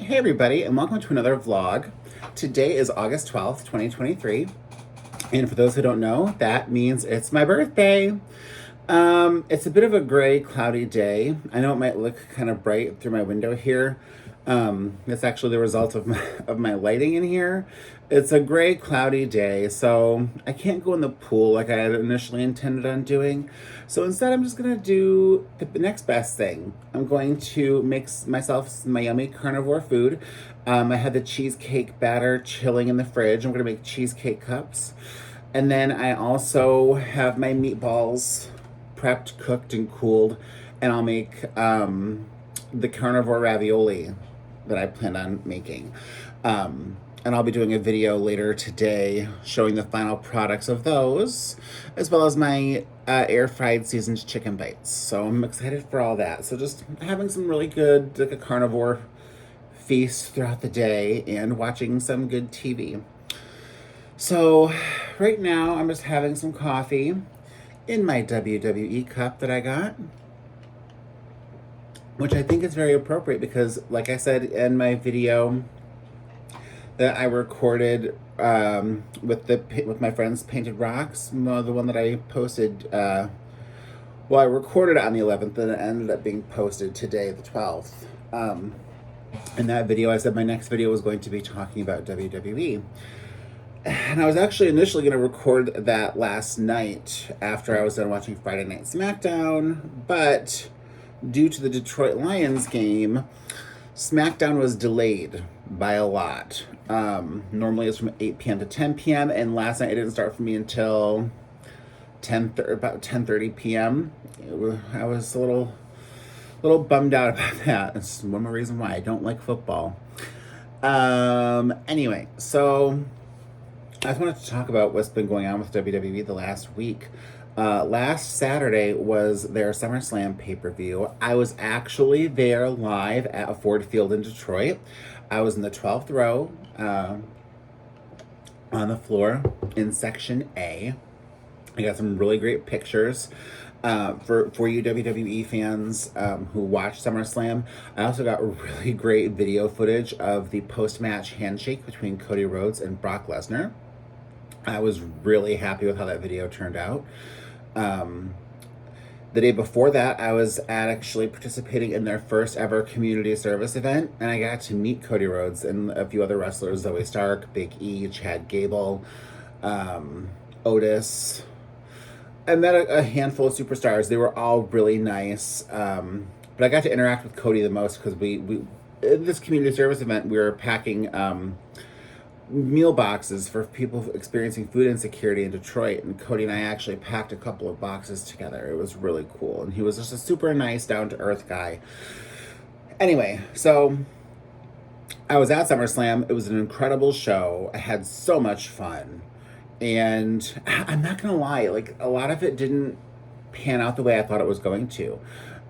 Hey everybody, and welcome to another vlog. Today is August 12th, 2023. And for those who don't know, that means it's my birthday. It's a bit of a gray, cloudy day. I know it might look kind of bright through my window here. It's actually the result of my lighting in here. It's a gray, cloudy day, so I can't go in the pool like I had initially intended on doing. So instead, I'm just gonna do the next best thing. I'm going to mix myself some yummy carnivore food. I had the cheesecake batter chilling in the fridge. I'm gonna make cheesecake cups. And then I also have my meatballs prepped, cooked, and cooled. And I'll make the carnivore ravioli that I planned on making. And I'll be doing a video later today showing the final products of those, as well as my air fried seasoned chicken bites. So I'm excited for all that. So just having some really good, like a carnivore feast throughout the day and watching some good TV. So right now I'm just having some coffee in my WWE cup that I got, which I think is very appropriate because, like I said in my video that I recorded with my friends Painted Rocks, the one that I posted. I recorded it on the 11th, and it ended up being posted today, the 12th. In that video, I said my next video was going to be talking about WWE. And I was actually initially going to record that last night after I was done watching Friday Night SmackDown, but due to the Detroit Lions game, SmackDown was delayed by a lot. Normally it's from 8 p.m. to 10 p.m. and last night it didn't start for me until about 10:30 p.m. I was a little bummed out about that. It's one more reason why I don't like football. Anyway, so I just wanted to talk about what's been going on with WWE the last week. Last Saturday was their SummerSlam pay-per-view. I was actually there live at Ford Field in Detroit. I was in the 12th row on the floor in Section A. I got some really great pictures for you WWE fans who watched SummerSlam. I also got really great video footage of the post-match handshake between Cody Rhodes and Brock Lesnar. I was really happy with how that video turned out. The day before that, I was actually participating in their first ever community service event, and I got to meet Cody Rhodes and a few other wrestlers, Zoe Stark, Big E, Chad Gable, Otis. I met a handful of superstars. They were all really nice, but I got to interact with Cody the most because we in this community service event, we were packing meal boxes for people experiencing food insecurity in Detroit, and Cody and I actually packed a couple of boxes together. It was really cool, and he was just a super nice, down-to-earth guy. Anyway, so I was at SummerSlam. It was an incredible show. I had so much fun, and I'm not gonna lie, like a lot of it didn't pan out the way I thought it was going to.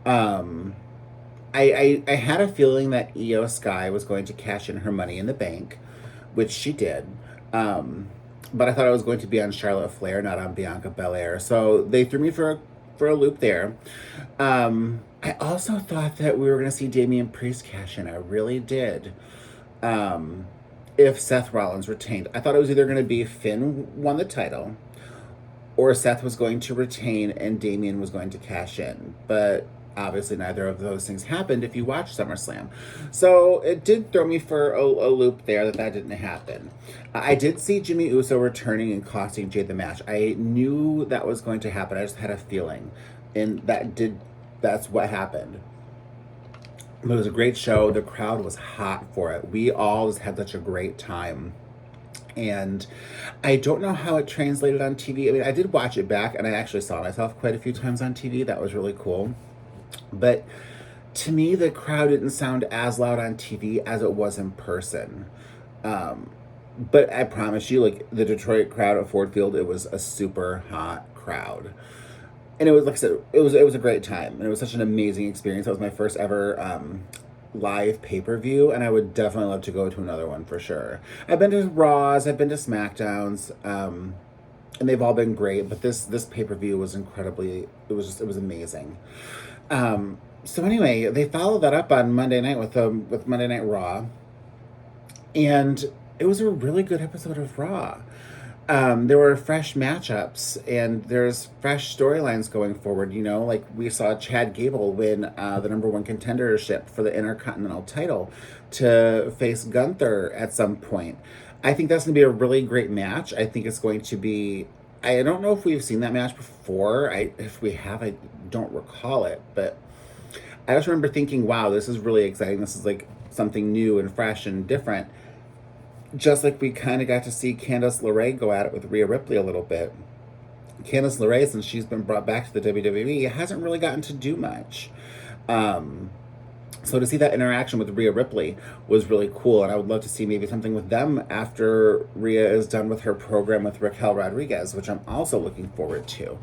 I had a feeling that Io Sky was going to cash in her Money in the Bank, which she did. But I thought it was going to be on Charlotte Flair, not on Bianca Belair. So they threw me for a loop there. I also thought that we were going to see Damian Priest cash in. I really did. If Seth Rollins retained. I thought it was either going to be Finn won the title, or Seth was going to retain and Damian was going to cash in. But obviously neither of those things happened if you watch SummerSlam. So it did throw me for a loop there that didn't happen. I did see Jimmy Uso returning and costing Jay the match. I knew that was going to happen. I just had a feeling. And that's what happened. It was a great show. The crowd was hot for it. We all just had such a great time. And I don't know how it translated on TV. I mean, I did watch it back, and I actually saw myself quite a few times on TV. That was really cool. But to me, the crowd didn't sound as loud on TV as it was in person. But I promise you, like the Detroit crowd at Ford Field, it was a super hot crowd. And it was, like I said, it was a great time. And it was such an amazing experience. That was my first ever live pay-per-view. And I would definitely love to go to another one for sure. I've been to Raws, I've been to SmackDowns, and they've all been great. But this pay-per-view was incredibly, it was amazing. So anyway, they followed that up on Monday night with Monday Night Raw, and it was a really good episode of Raw. There were fresh matchups and there's fresh storylines going forward. You know, like we saw Chad Gable win the number one contendership for the Intercontinental title to face Gunther at some point. I think that's going to be a really great match. I think it's going to be. I don't know if we've seen that match before. If we have, I don't recall it. But I just remember thinking, wow, this is really exciting. This is like something new and fresh and different, just like we kind of got to see Candice LeRae go at it with Rhea Ripley a little bit. Candice LeRae, since she's been brought back to the WWE, hasn't really gotten to do much. Um, so to see that interaction with Rhea Ripley was really cool, and I would love to see maybe something with them after Rhea is done with her program with Raquel Rodriguez, which I'm also looking forward to.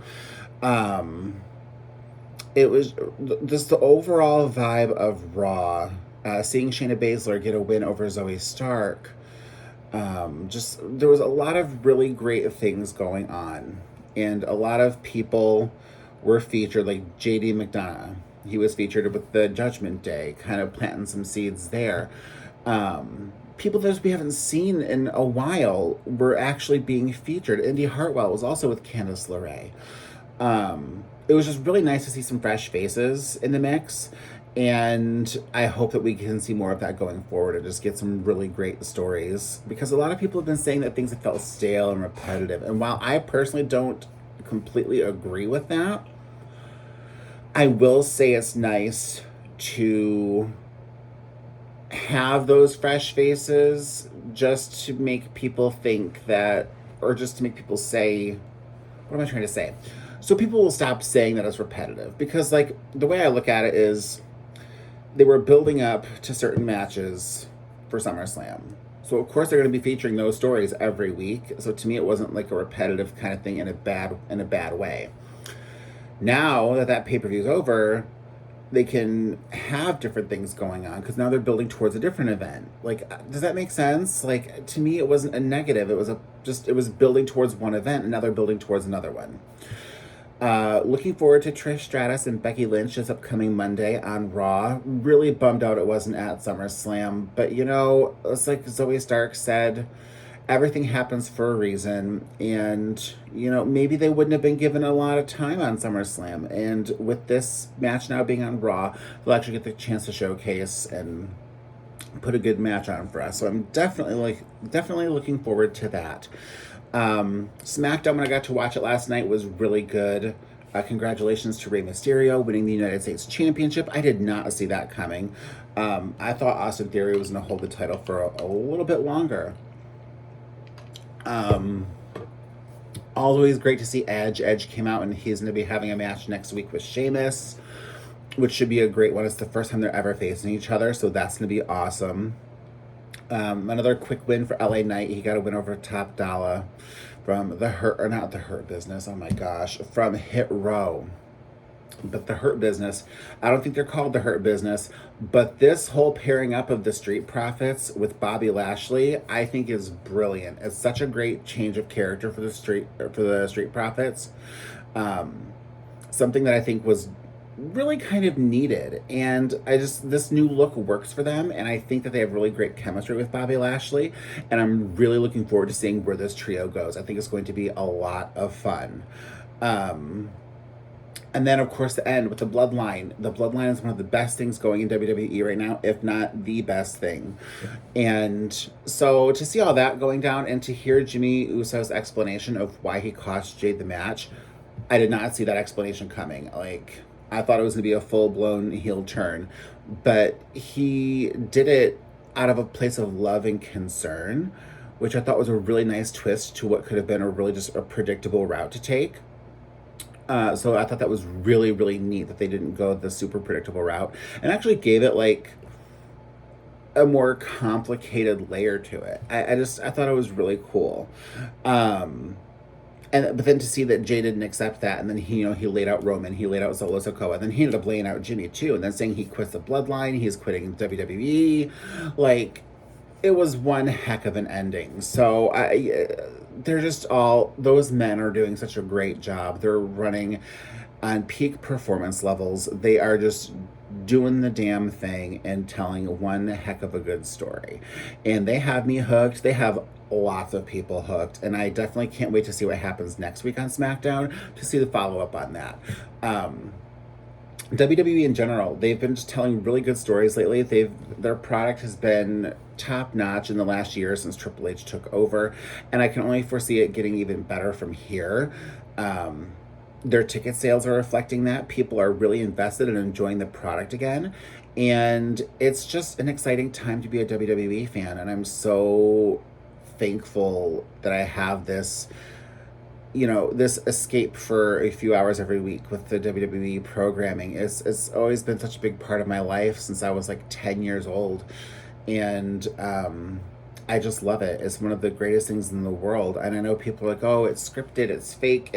It was just the overall vibe of Raw. Seeing Shayna Basler get a win over Zoe Stark, just there was a lot of really great things going on, and a lot of people were featured, like JD McDonough. He was featured with the Judgment Day, kind of planting some seeds there. People that we haven't seen in a while were actually being featured. Indy Hartwell was also with Candice LeRae. It was just really nice to see some fresh faces in the mix, and I hope that we can see more of that going forward and just get some really great stories, because a lot of people have been saying that things have felt stale and repetitive. And while I personally don't completely agree with that, I will say it's nice to have those fresh faces just to make people think that, or just to make people say, what am I trying to say? So people will stop saying that it's repetitive, because like the way I look at it is they were building up to certain matches for SummerSlam. So of course they're going to be featuring those stories every week. So to me it wasn't like a repetitive kind of thing in a bad way. Now that that pay-per-view is over, they can have different things going on because now they're building towards a different event. Like, does that make sense? Like, to me it wasn't a negative. It was building towards one event, and now they're building towards another one. Looking forward to Trish Stratus and Becky Lynch this upcoming Monday on Raw. Really bummed out it wasn't at SummerSlam. But, you know, it's like Zoe Stark said, everything happens for a reason. And, you know, maybe they wouldn't have been given a lot of time on SummerSlam. And with this match now being on Raw, they'll actually get the chance to showcase and put a good match on for us. So I'm definitely looking forward to that. SmackDown, when I got to watch it last night, was really good. Congratulations to Rey Mysterio winning the United States Championship. I did not see that coming. I thought Austin Theory was going to hold the title for a little bit longer. Always great to see Edge. Edge came out and he's going to be having a match next week with Sheamus, which should be a great one. It's the first time they're ever facing each other, so that's going to be awesome. Another quick win for LA Knight. He got a win over Top Dollar from not the Hurt Business. Oh my gosh, from Hit Row. But the Hurt Business, I don't think they're called the Hurt Business, but this whole pairing up of the Street Profits with Bobby Lashley, I think is brilliant. It's such a great change of character for the Street Profits. Something that I think was really kind of needed, and this new look works for them, and I think that they have really great chemistry with Bobby Lashley, and I'm really looking forward to seeing where this trio goes. I think it's going to be a lot of fun. And then, of course, the end with the Bloodline. The Bloodline is one of the best things going in WWE right now, if not the best thing. And so to see all that going down and to hear Jimmy Uso's explanation of why he cost Jade the match, I did not see that explanation coming. Like, I thought it was going to be a full-blown heel turn. But he did it out of a place of love and concern, which I thought was a really nice twist to what could have been a really just a predictable route to take. So I thought that was really, really neat that they didn't go the super predictable route and actually gave it like a more complicated layer to it. I thought it was really cool. But then to see that Jay didn't accept that, and then he laid out Roman, he laid out Solo Sikoa, and then he ended up laying out Jimmy too, and then saying he quits the Bloodline, he's quitting WWE, like, it was one heck of an ending. So they're just those men are doing such a great job. They're running on peak performance levels. They are just doing the damn thing and telling one heck of a good story. And they have me hooked. They have lots of people hooked, and I definitely can't wait to see what happens next week on SmackDown to see the follow-up on that. WWE in general, they've been just telling really good stories lately. Their product has been top notch in the last year since Triple H took over, and I can only foresee it getting even better from here. Their ticket sales are reflecting that. People are really invested in enjoying the product again, and it's just an exciting time to be a WWE fan, and I'm so thankful that I have this, this escape for a few hours every week with the WWE programming. It's always been such a big part of my life since I was like 10 years old. And I just love it. It's one of the greatest things in the world. And I know people are like, oh, it's scripted, it's fake.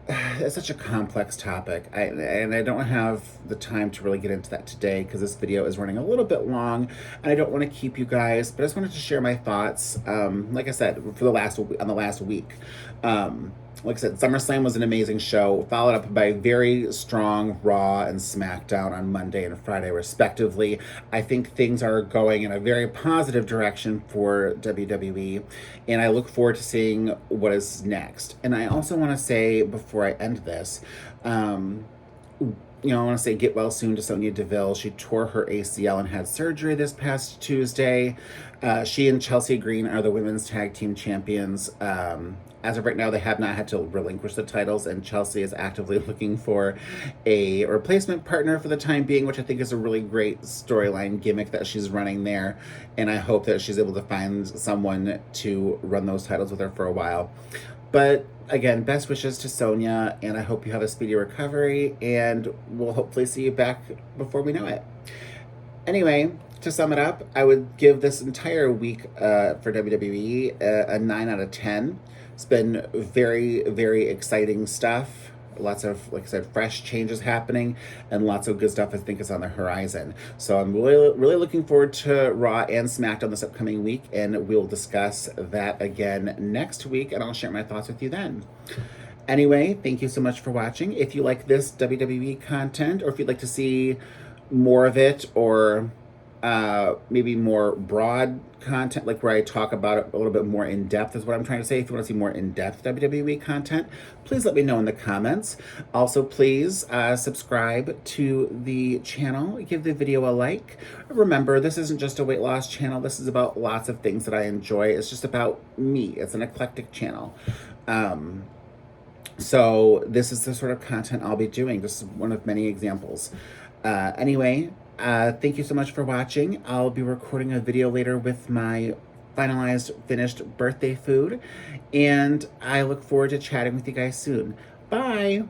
It's such a complex topic. I don't have the time to really get into that today because this video is running a little bit long and I don't want to keep you guys, but I just wanted to share my thoughts. Like I said, on the last week. Like I said, SummerSlam was an amazing show, followed up by a very strong Raw and SmackDown on Monday and Friday, respectively. I think things are going in a very positive direction for WWE, and I look forward to seeing what is next. And I also want to say, before I end this, I want to say get well soon to Sonya Deville. She tore her ACL and had surgery this past Tuesday. She and Chelsea Green are the women's tag team champions. As of right now, they have not had to relinquish the titles, and Chelsea is actively looking for a replacement partner for the time being, which I think is a really great storyline gimmick that she's running there. And I hope that she's able to find someone to run those titles with her for a while. But again, best wishes to Sonya, and I hope you have a speedy recovery, and we'll hopefully see you back before we know it. Anyway, to sum it up, I would give this entire week for WWE a 9 out of 10. It's been very, very exciting stuff. Lots of, like I said, fresh changes happening, and lots of good stuff I think is on the horizon. So I'm really, really looking forward to Raw and SmackDown this upcoming week, and we'll discuss that again next week, and I'll share my thoughts with you then. Anyway, thank you so much for watching. If you like this WWE content, or if you'd like to see more of it, or maybe more broad content, like where I talk about it a little bit more in depth is what I'm trying to say. If you want to see more in-depth WWE content, please let me know in the comments. Also, please subscribe to the channel, give the video a like. Remember, this isn't just a weight loss channel. This is about lots of things that I enjoy. It's just about me. It's an eclectic channel. So this is the sort of content I'll be doing. This is one of many examples. Anyway, thank you so much for watching. I'll be recording a video later with my finalized, finished birthday food, and I look forward to chatting with you guys soon. Bye!